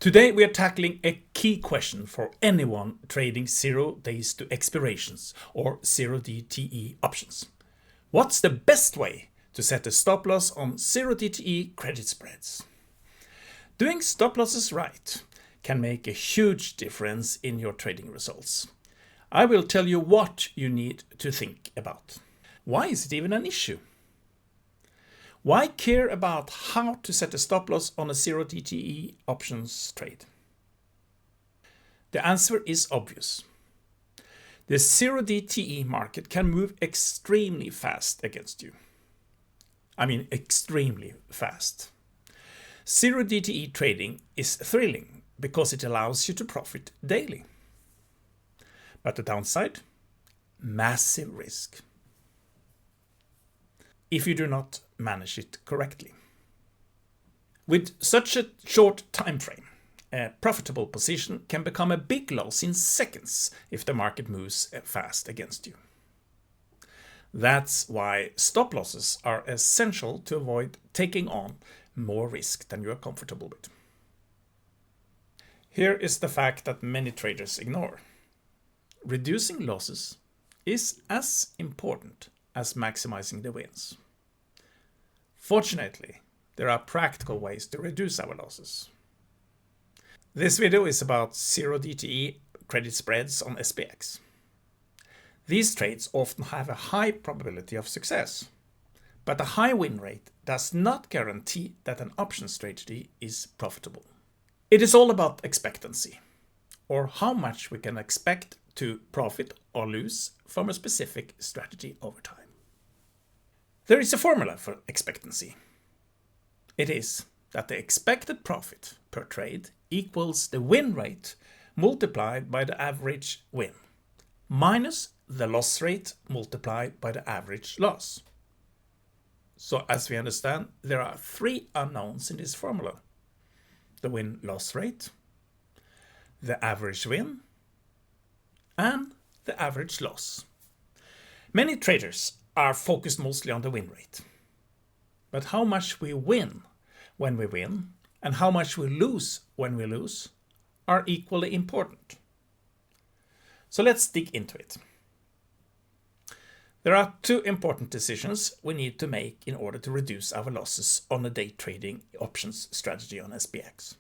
Today we are tackling a key question for anyone trading 0 days to expirations or 0DTE options. What's the best way to set a stop loss on 0DTE credit spreads? Doing stop losses right can make a huge difference in your trading results. I will tell you what you need to think about. Why is it even an issue? Why care about how to set a stop loss on a 0DTE options trade? The answer is obvious. The 0DTE market can move extremely fast against you. I mean extremely fast. 0DTE trading is thrilling because it allows you to profit daily. But the downside? Massive risk if you do not manage it correctly. With such a short time frame, a profitable position can become a big loss in seconds if the market moves fast against you. That's why stop losses are essential to avoid taking on more risk than you are comfortable with. Here is the fact that many traders ignore. Reducing losses is as important as maximizing the wins. Fortunately, there are practical ways to reduce our losses. This video is about 0DTE credit spreads on SPX. These trades often have a high probability of success, but a high win rate does not guarantee that an option strategy is profitable. It is all about expectancy, or how much we can expect to profit or lose from a specific strategy over time. There is a formula for expectancy. It is that the expected profit per trade equals the win rate multiplied by the average win, minus the loss rate multiplied by the average loss. So as we understand, there are three unknowns in this formula: the win-loss rate, the average win, and the average loss. Many traders are focused mostly on the win rate. But how much we win when we win and how much we lose when we lose are equally important. So let's dig into it. There are two important decisions we need to make in order to reduce our losses on a day trading options strategy on SPX.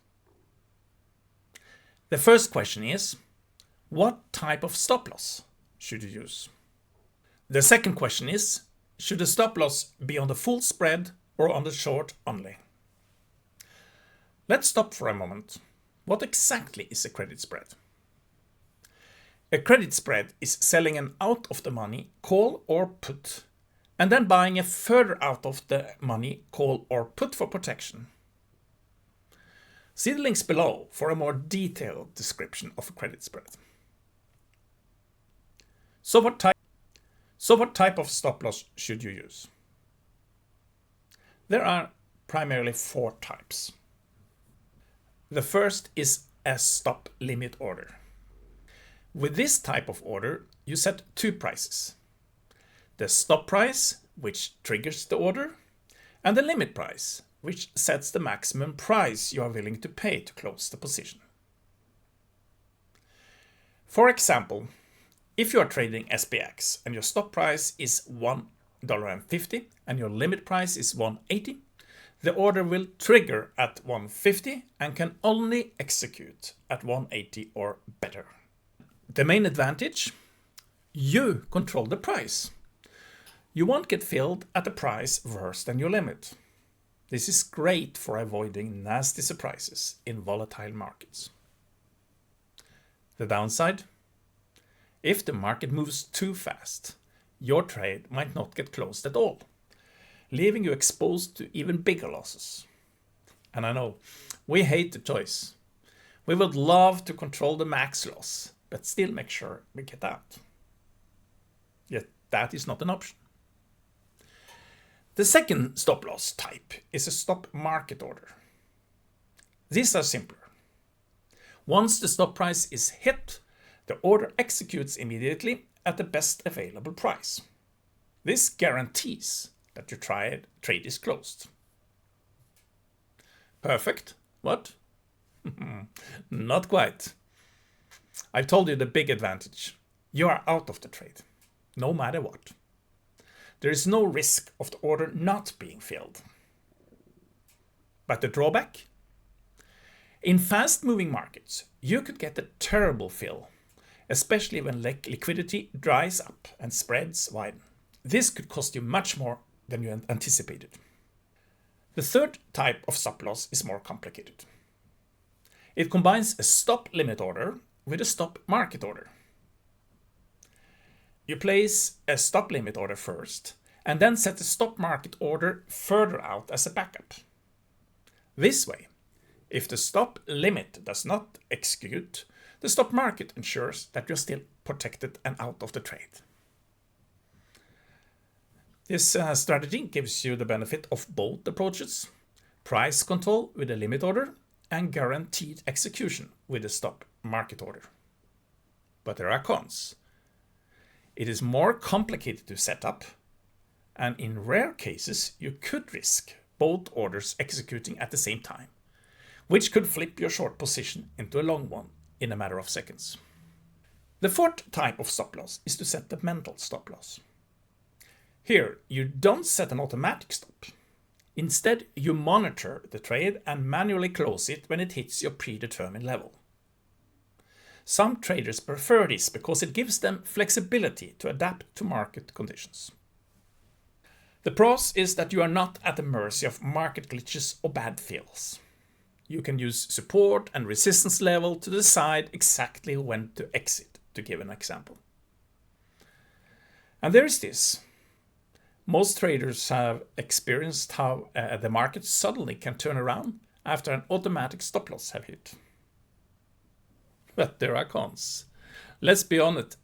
The first question is, what type of stop loss should you use? The second question is, should the stop loss be on the full spread or on the short only? Let's stop for a moment. What exactly is a credit spread? A credit spread is selling an out of the money call or put, and then buying a further out of the money call or put for protection. See the links below for a more detailed description of a credit spread. So what type of stop loss should you use? There are primarily four types. The first is a stop limit order. With this type of order, you set two prices: the stop price, which triggers the order, and the limit price, which sets the maximum price you are willing to pay to close the position. For example, if you are trading SPX and your stop price is $1.50 and your limit price is $1.80, the order will trigger at $1.50 and can only execute at $1.80 or better. The main advantage? You control the price. You won't get filled at a price worse than your limit. This is great for avoiding nasty surprises in volatile markets. The downside? If the market moves too fast, your trade might not get closed at all, leaving you exposed to even bigger losses. And I know, we hate the choice. We would love to control the max loss, but still make sure we get out. Yet that is not an option. The second stop loss type is a stop market order. These are simpler. Once the stop price is hit, the order executes immediately at the best available price. This guarantees that your trade is closed. Perfect. What? Not quite. I've told you the big advantage. You are out of the trade, no matter what. There is no risk of the order not being filled. But the drawback? In fast-moving markets, you could get a terrible fill, especially when liquidity dries up and spreads widen. This could cost you much more than you anticipated. The third type of stop loss is more complicated. It combines a stop limit order with a stop market order. You place a stop limit order first and then set the stop market order further out as a backup. This way, if the stop limit does not execute, the stop market ensures that you're still protected and out of the trade. This strategy gives you the benefit of both approaches: price control with a limit order and guaranteed execution with a stop market order. But there are cons. It is more complicated to set up, and in rare cases you could risk both orders executing at the same time, which could flip your short position into a long one in a matter of seconds. The fourth type of stop loss is to set the mental stop loss. Here, you don't set an automatic stop. Instead, you monitor the trade and manually close it when it hits your predetermined level. Some traders prefer this because it gives them flexibility to adapt to market conditions. The pros is that you are not at the mercy of market glitches or bad fills. You can use support and resistance level to decide exactly when to exit, to give an example. And there is this. Most traders have experienced how the market suddenly can turn around after an automatic stop loss have hit. But there are cons. Let's be honest,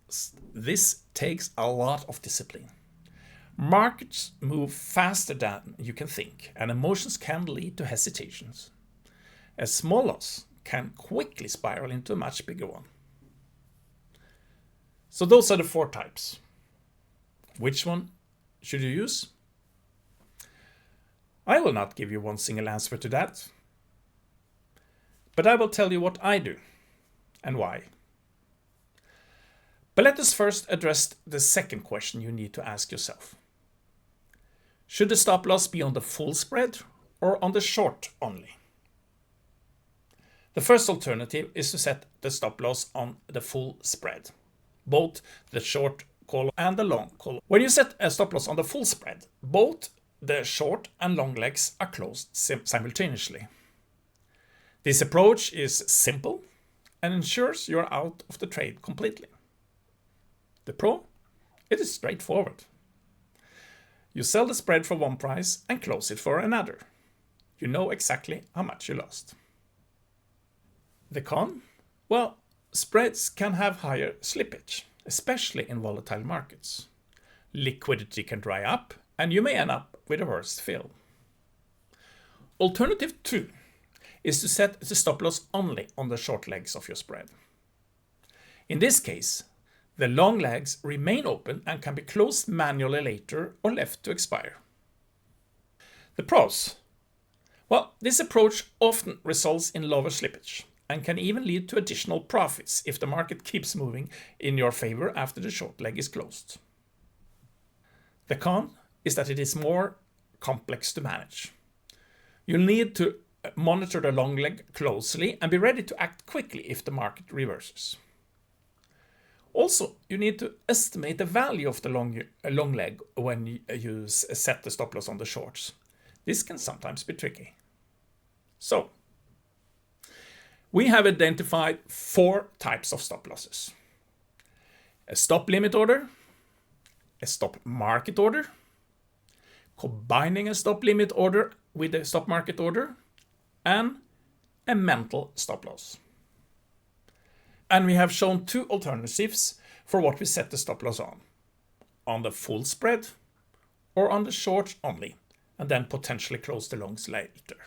this takes a lot of discipline. Markets move faster than you can think, and emotions can lead to hesitations. A small loss can quickly spiral into a much bigger one. So those are the four types. Which one should you use? I will not give you one single answer to that, but I will tell you what I do and why. But let us first address the second question you need to ask yourself. Should the stop loss be on the full spread or on the short only? The first alternative is to set the stop loss on the full spread, both the short call and the long call. When you set a stop loss on the full spread, both the short and long legs are closed simultaneously. This approach is simple and ensures you're out of the trade completely. The pro? It is straightforward. You sell the spread for one price and close it for another. You know exactly how much you lost. The con? Well, spreads can have higher slippage, especially in volatile markets. Liquidity can dry up, and you may end up with a worse fill. Alternative 2 is to set the stop loss only on the short legs of your spread. In this case, the long legs remain open and can be closed manually later or left to expire. The pros? Well, this approach often results in lower slippage and can even lead to additional profits if the market keeps moving in your favor after the short leg is closed. The con is that it is more complex to manage. You'll need to monitor the long leg closely and be ready to act quickly if the market reverses. Also, you need to estimate the value of the long leg when you set the stop loss on the shorts. This can sometimes be tricky. So, we have identified 4 types of stop losses: a stop limit order, a stop market order, combining a stop limit order with a stop market order, and a mental stop loss. And we have shown 2 alternatives for what we set the stop loss on the full spread or on the short only, and then potentially close the longs later.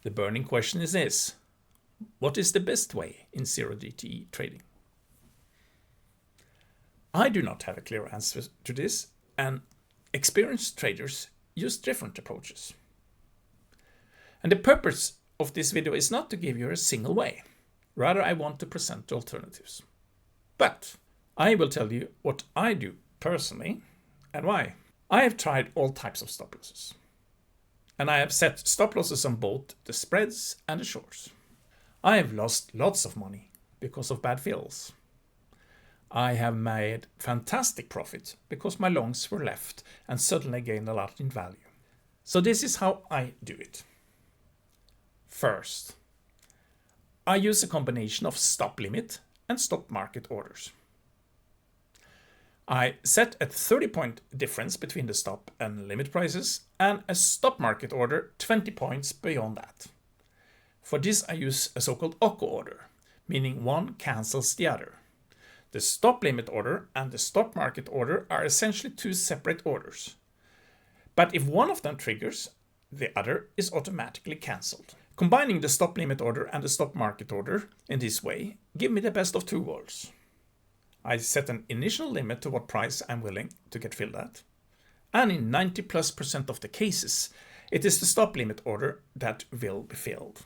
The burning question is this: what is the best way in zero DTE trading? I do not have a clear answer to this, and experienced traders use different approaches. And the purpose of this video is not to give you a single way. Rather, I want to present the alternatives. But I will tell you what I do personally and why. I have tried all types of stop losses. And I have set stop losses on both the spreads and the shorts. I have lost lots of money because of bad fills. I have made fantastic profit because my longs were left and suddenly gained a lot in value. So this is how I do it. First, I use a combination of stop limit and stop market orders. I set a 30-point difference between the stop and limit prices and a stop market order 20 points beyond that. For this I use a so-called OCO order, meaning one cancels the other. The stop limit order and the stop market order are essentially two separate orders. But if one of them triggers, the other is automatically cancelled. Combining the stop limit order and the stop market order in this way give me the best of two worlds. I set an initial limit to what price I'm willing to get filled at. And in 90+% of the cases, it is the stop limit order that will be filled.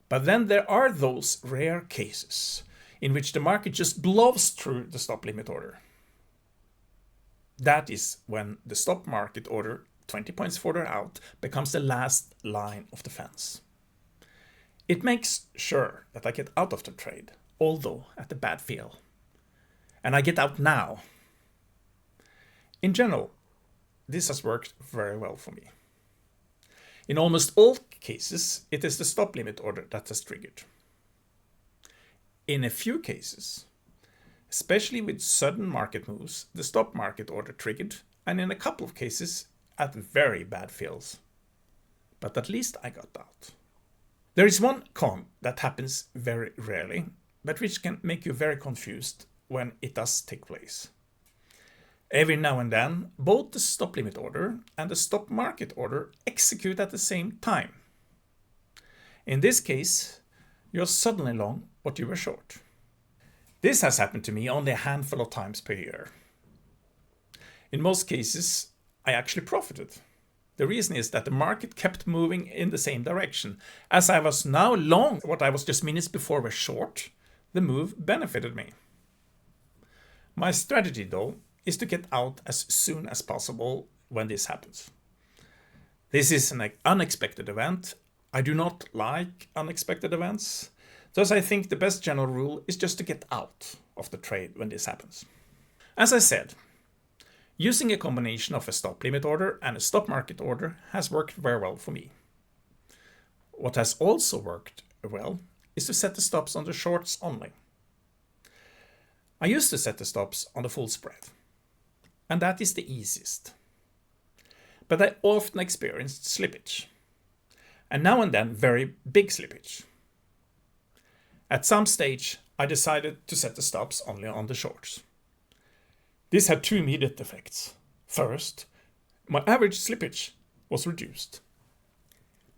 But then there are those rare cases in which the market just blows through the stop limit order. That is when the stop market order 20 points further out becomes the last line of defense. It makes sure that I get out of the trade, although at a bad feel. And I get out now. In general, this has worked very well for me. In almost all cases, it is the stop limit order that has triggered. In a few cases, especially with sudden market moves, the stop market order triggered, and in a couple of cases, at very bad fills. But at least I got out. There is one con that happens very rarely, but which can make you very confused when it does take place. Every now and then, both the stop limit order and the stop market order execute at the same time. In this case, you're suddenly long what you were short. This has happened to me only a handful of times per year. In most cases, I actually profited. The reason is that the market kept moving in the same direction. As I was now long what I was just minutes before were short, the move benefited me. My strategy, though, is to get out as soon as possible when this happens. This is an unexpected event. I do not like unexpected events, thus I think the best general rule is just to get out of the trade when this happens. As I said, using a combination of a stop limit order and a stop market order has worked very well for me. What has also worked well is to set the stops on the shorts only. I used to set the stops on the full spread, and that is the easiest. But I often experienced slippage, and now and then very big slippage. At some stage, I decided to set the stops only on the shorts. This had two immediate effects. First, my average slippage was reduced.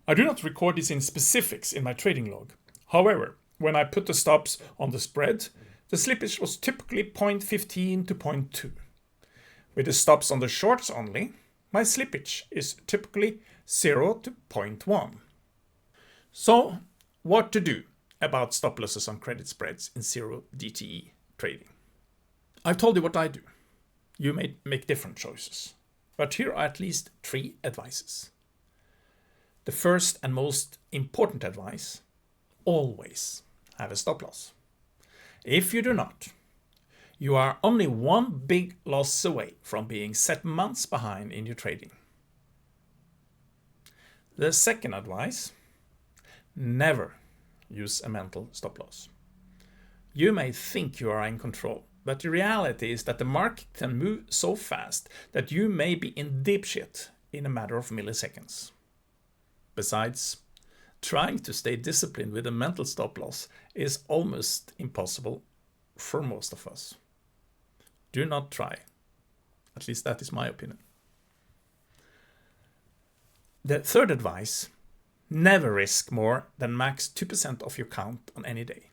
I do not record this in specifics in my trading log. However, when I put the stops on the spread, the slippage was typically 0.15 to 0.2. With the stops on the shorts only, my slippage is typically 0 to 0.1. So, what to do about stop losses on credit spreads in zero DTE trading? I've told you what I do. You may make different choices, but here are at least 3 advices. The first and most important advice: always have a stop loss. If you do not, you are only one big loss away from being set months behind in your trading. The second advice: never use a mental stop loss. You may think you are in control, but the reality is that the market can move so fast that you may be in deep shit in a matter of milliseconds. Besides, trying to stay disciplined with a mental stop loss is almost impossible for most of us. Do not try. At least that is my opinion. The third advice: never risk more than max 2% of your count on any day.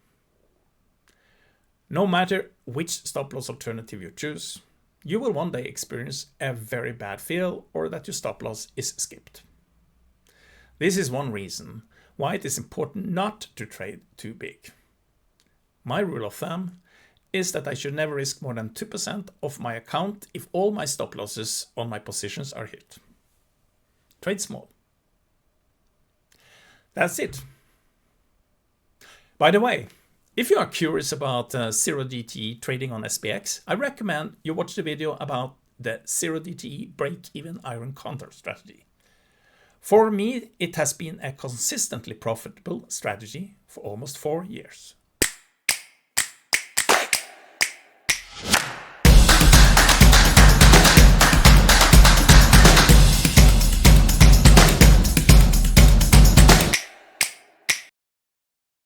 No matter which stop loss alternative you choose, you will one day experience a very bad feel or that your stop loss is skipped. This is one reason why it is important not to trade too big. My rule of thumb is that I should never risk more than 2% of my account if all my stop losses on my positions are hit. Trade small. That's it. By the way, if you are curious about zero DTE trading on SPX, I recommend you watch the video about the zero DTE break-even iron condor strategy. For me, it has been a consistently profitable strategy for almost 4 years.